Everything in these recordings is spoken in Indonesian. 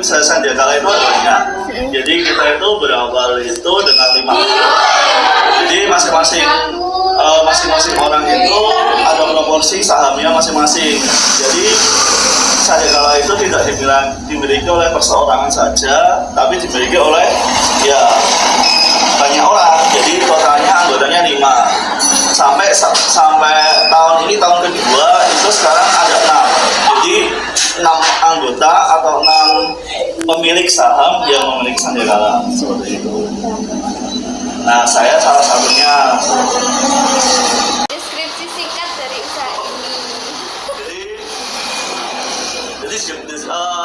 sandiakala itu banyak. Jadi kita itu berawal itu dengan 5 angka. Jadi masing-masing orang itu ada proporsi sahamnya masing-masing. Jadi sandiakala itu tidak dimiliki oleh perseorangan saja, tapi dimiliki oleh ya banyak orang. Jadi totalnya anggotanya 5. Sampai tahun ini tahun kedua itu sekarang ada 6. Jadi 6 anggota atau 6 pemilik saham yang memiliki sandiakala seperti itu. Nah, saya salah satunya. Deskripsi singkat dari usaha ini. Jadi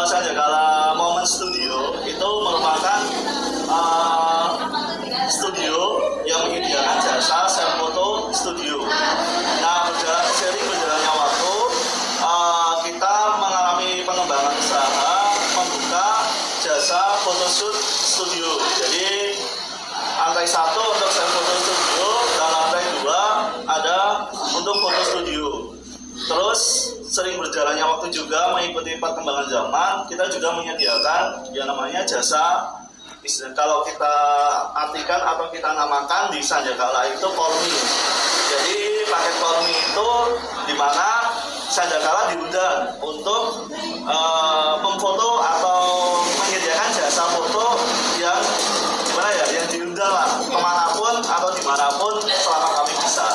Sandiakala Moment Studio itu merupakan studio yang menyediakan jasa self photo studio. Nah, seiring berjalannya waktu, kita mengalami pengembangan usaha membuka jasa photoshoot studio. Jadi lantai 1 untuk self photo studio dan lantai 2 ada untuk foto studio. Terus sering berjalannya waktu juga mengikuti perkembangan zaman, kita juga menyediakan yang namanya jasa, kalau kita artikan atau kita namakan di Sandiakala itu Polmi. Jadi paket Polmi itu di mana Sandiakala diundang untuk memfoto atau menyediakan jasa foto yang gimana ya, yang diundang lah kemanapun atau dimanapun selama kami bisa.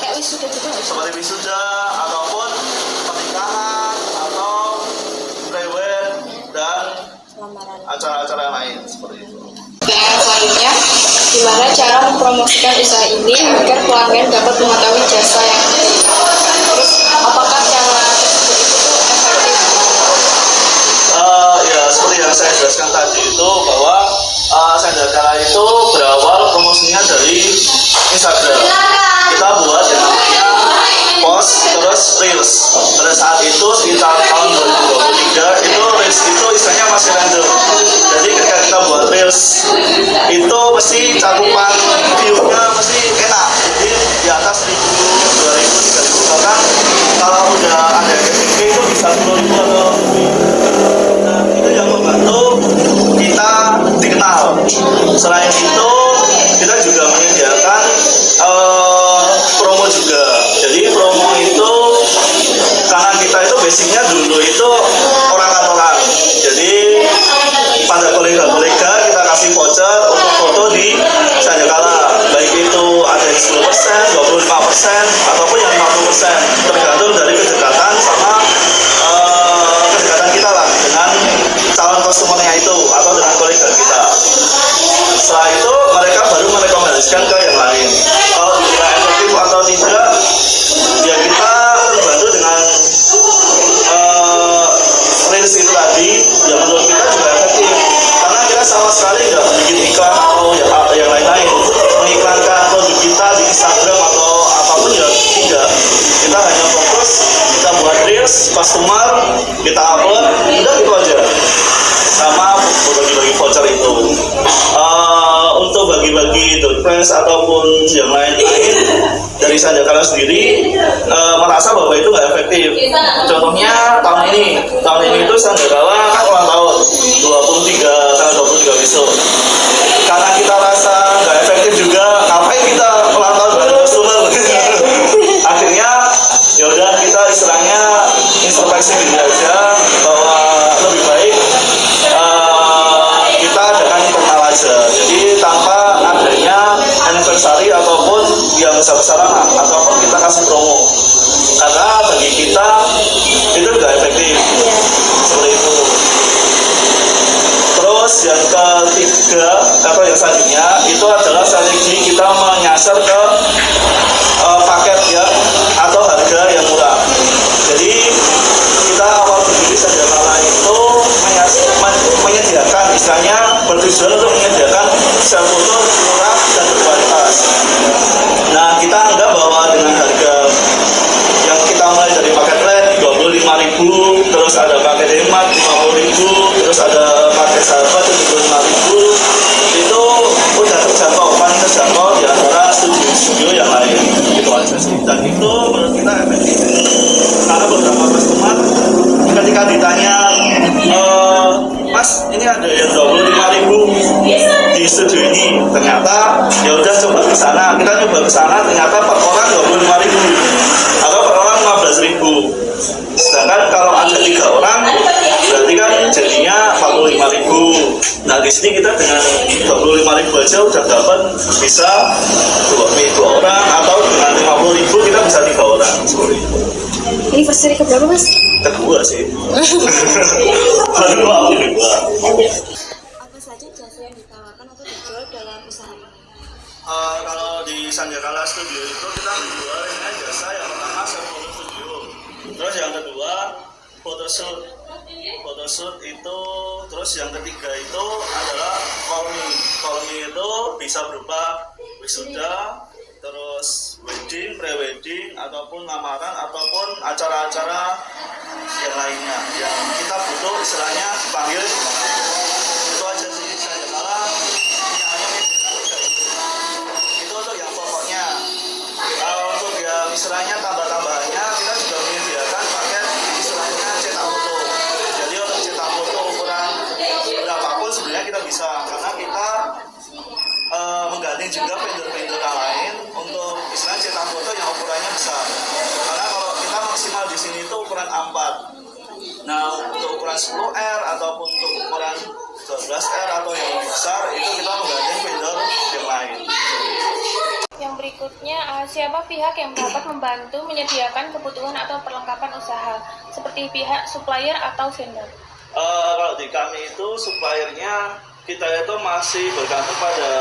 Kayak wisuda juga. Seperti wisuda ataupun pernikahan atau prewed dan acara-acara lain seperti itu. Pertanyaan selanjutnya, gimana cara mempromosikan usaha ini agar pelanggan dapat mengetahui jasa yang ada? Terus, apakah cara tersebut itu efektif? Ya, seperti yang saya jelaskan tadi itu bahwa Sandiakala itu berawal promosinya dari Instagram. Kita buat yang namanya post terus reels. Pada saat itu sekitar tahun 2023 itu reels itu istilahnya masih random. Jadi ketika kita buat reels itu mesti cakupan view-nya mesti enak. Jadi di atas 1.000, 2.000, 3.000, bahkan kalau udah ada FYP itu bisa 10.000 atau lebih. Nah, itu yang membantu kita dikenal. Selain itu kita juga menyediakan promo juga. Jadi promo itu karena kita itu basicnya dulu itu orang kantoran. Jadi pada kolega-kolega kita kasih voucher untuk foto di Sandiakala. Baik itu ada yang 10%, 25% ataupun yang 50%, tergantung dari kedekatan sama kedekatan kita lah dengan calon customer-nya itu atau dengan kolega kita. Setelah itu mereka baru merekomendasikan ke yang lain. Kalau dikira efektif atau tidak, ya kita terbantu dengan reels itu tadi. Ya menurut kita juga efektif karena kita sama sekali nggak bikin iklan atau yang lain-lain, mengiklankan produk kita di Instagram atau apapun ya tidak. Kita hanya fokus kita buat reels customer, kita upload, udah gitu aja. Sama bagi-bagi voucher itu. Untuk bagi-bagi doorpress ataupun yang lain-lain dari Sandiakala sendiri merasa bahwa itu nggak efektif. Contohnya tahun ini itu Sandiakala kan ulang tahun 23 besok. Karena kita rasa nggak efektif juga, ngapain kita ulang tahun dengan customer? Akhirnya ya udah kita istilahnya introspeksi diri aja bahwa lebih baik kita adakan internal aja. Jadi tanpa adanya anniversary ataupun yang besar-besaran ataupun kita kasih promo, karena bagi kita itu tidak efektif. Seperti itu. Terus yang ketiga atau yang selanjutnya itu adalah strategi kita menyasar ke paket ya atau harga yang murah. Jadi kita awal berdiri Sandiakala itu menyediakan, misalnya bertujuan untuk menyediakan self photo murah dan berkualitas. Nah, kita anggap bahwa dengan harga yang kita mulai dari paket LED 25.000, terus ada paket hemat 50.000, terus ada paket sahabat 75.000, itu udah terjangkau, paling terjangkau di antara studio-studio yang lain. Itu aja sih. Dan itu menurut kita efektif. Karena beberapa customer ketika ditanya, Mas, 25.000 di studio ini. Ternyata ya udah coba ke sana, kita coba ke sana, ternyata per orang 25.000 atau per orang 15.000. Sedangkan kalau ada 3 orang berarti kan jadinya 45.000. Nah di sini kita dengan 25.000 aja udah dapat bisa 2 orang, atau dengan 50.000 kita bisa 3 orang. Sorry. Ini versi keberapa mas? Kedua sih. Kedua. Apa saja jasa yang ditawarkan atau dijual dalam usaha ini? Kalau di Sanjakala Studio itu kita menjual jasa yang pertama self-photo studio. Terus yang kedua photoshoot. Photoshoot itu, terus yang ketiga itu adalah call me. Call me itu bisa berupa wisuda, terus wedding, pre-wedding, ataupun lamaran, ataupun acara-acara yang lainnya yang kita butuh istilahnya dipanggil. Itu aja sih Sanjakala hanya itu untuk yang pokoknya. Kalau untuk yang istilahnya tambah-tambahannya, kita juga menyediakan paket istilahnya cetak foto. Jadi untuk cetak foto ukuran berapapun sebenarnya kita bisa, karena kita menggandeng juga vendor-vendor lain untuk istilahnya cetak foto yang ukurannya besar. Karena kalau kita maksimal di sini itu ukuran A4. Nah untuk ukuran 10R ataupun untuk ukuran 12R atau yang lebih besar itu kita menggandeng vendor yang lain. Yang berikutnya, siapa pihak yang dapat membantu menyediakan kebutuhan atau perlengkapan usaha, seperti pihak supplier atau vendor? Kalau di kami itu suppliernya kita itu masih bergantung pada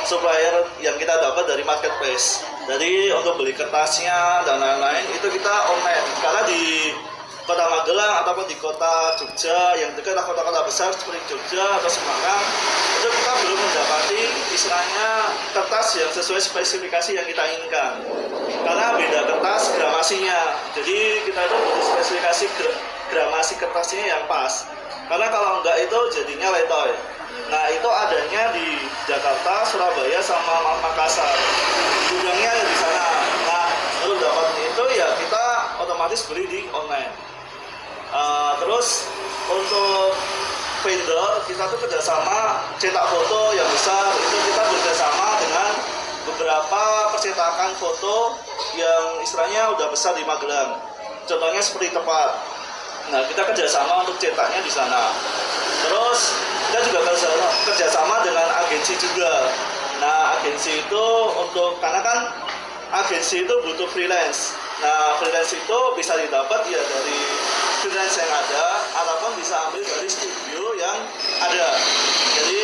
supplier yang kita dapat dari marketplace. Jadi untuk beli kertasnya dan lain-lain itu kita online. Karena di Kota Magelang ataupun di Kota Jogja yang dekat kota-kota besar seperti Jogja atau Semarang itu kita belum mendapati istilahnya kertas yang sesuai spesifikasi yang kita inginkan. Karena beda kertas gramasinya. Jadi kita itu butuh spesifikasi gramasi kertasnya yang pas. Karena kalau enggak itu jadinya letoy. Nah itu adanya di Jakarta, Surabaya, sama Makassar. Gudangnya ada di sana. Nah untuk dapatnya itu ya kita otomatis beli di online. Terus untuk vendor kita tuh kerjasama cetak foto yang besar, itu kita bekerjasama dengan beberapa percetakan foto yang istilahnya udah besar di Magelang. Contohnya seperti Tepat. Nah kita kerjasama untuk cetaknya di sana. Terus kita juga kerjasama dengan agensi juga. Nah agensi itu karena kan agensi itu butuh freelance. Nah freelance itu bisa didapat ya dari freelance yang ada ataupun bisa ambil dari studio yang ada. Jadi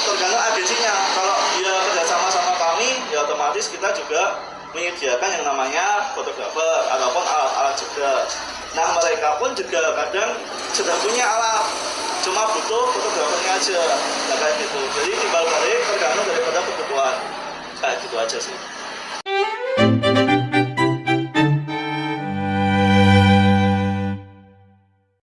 tergantung agensinya. Kalau dia kerjasama sama kami ya otomatis kita juga menyediakan yang namanya fotografer ataupun alat-alat juga. Nah mereka pun juga kadang sudah punya alat, cuma butuh fotografernya aja. Nah kayak gitu. Jadi timbal balik tergantung daripada kebutuhan. Kayak gitu aja sih.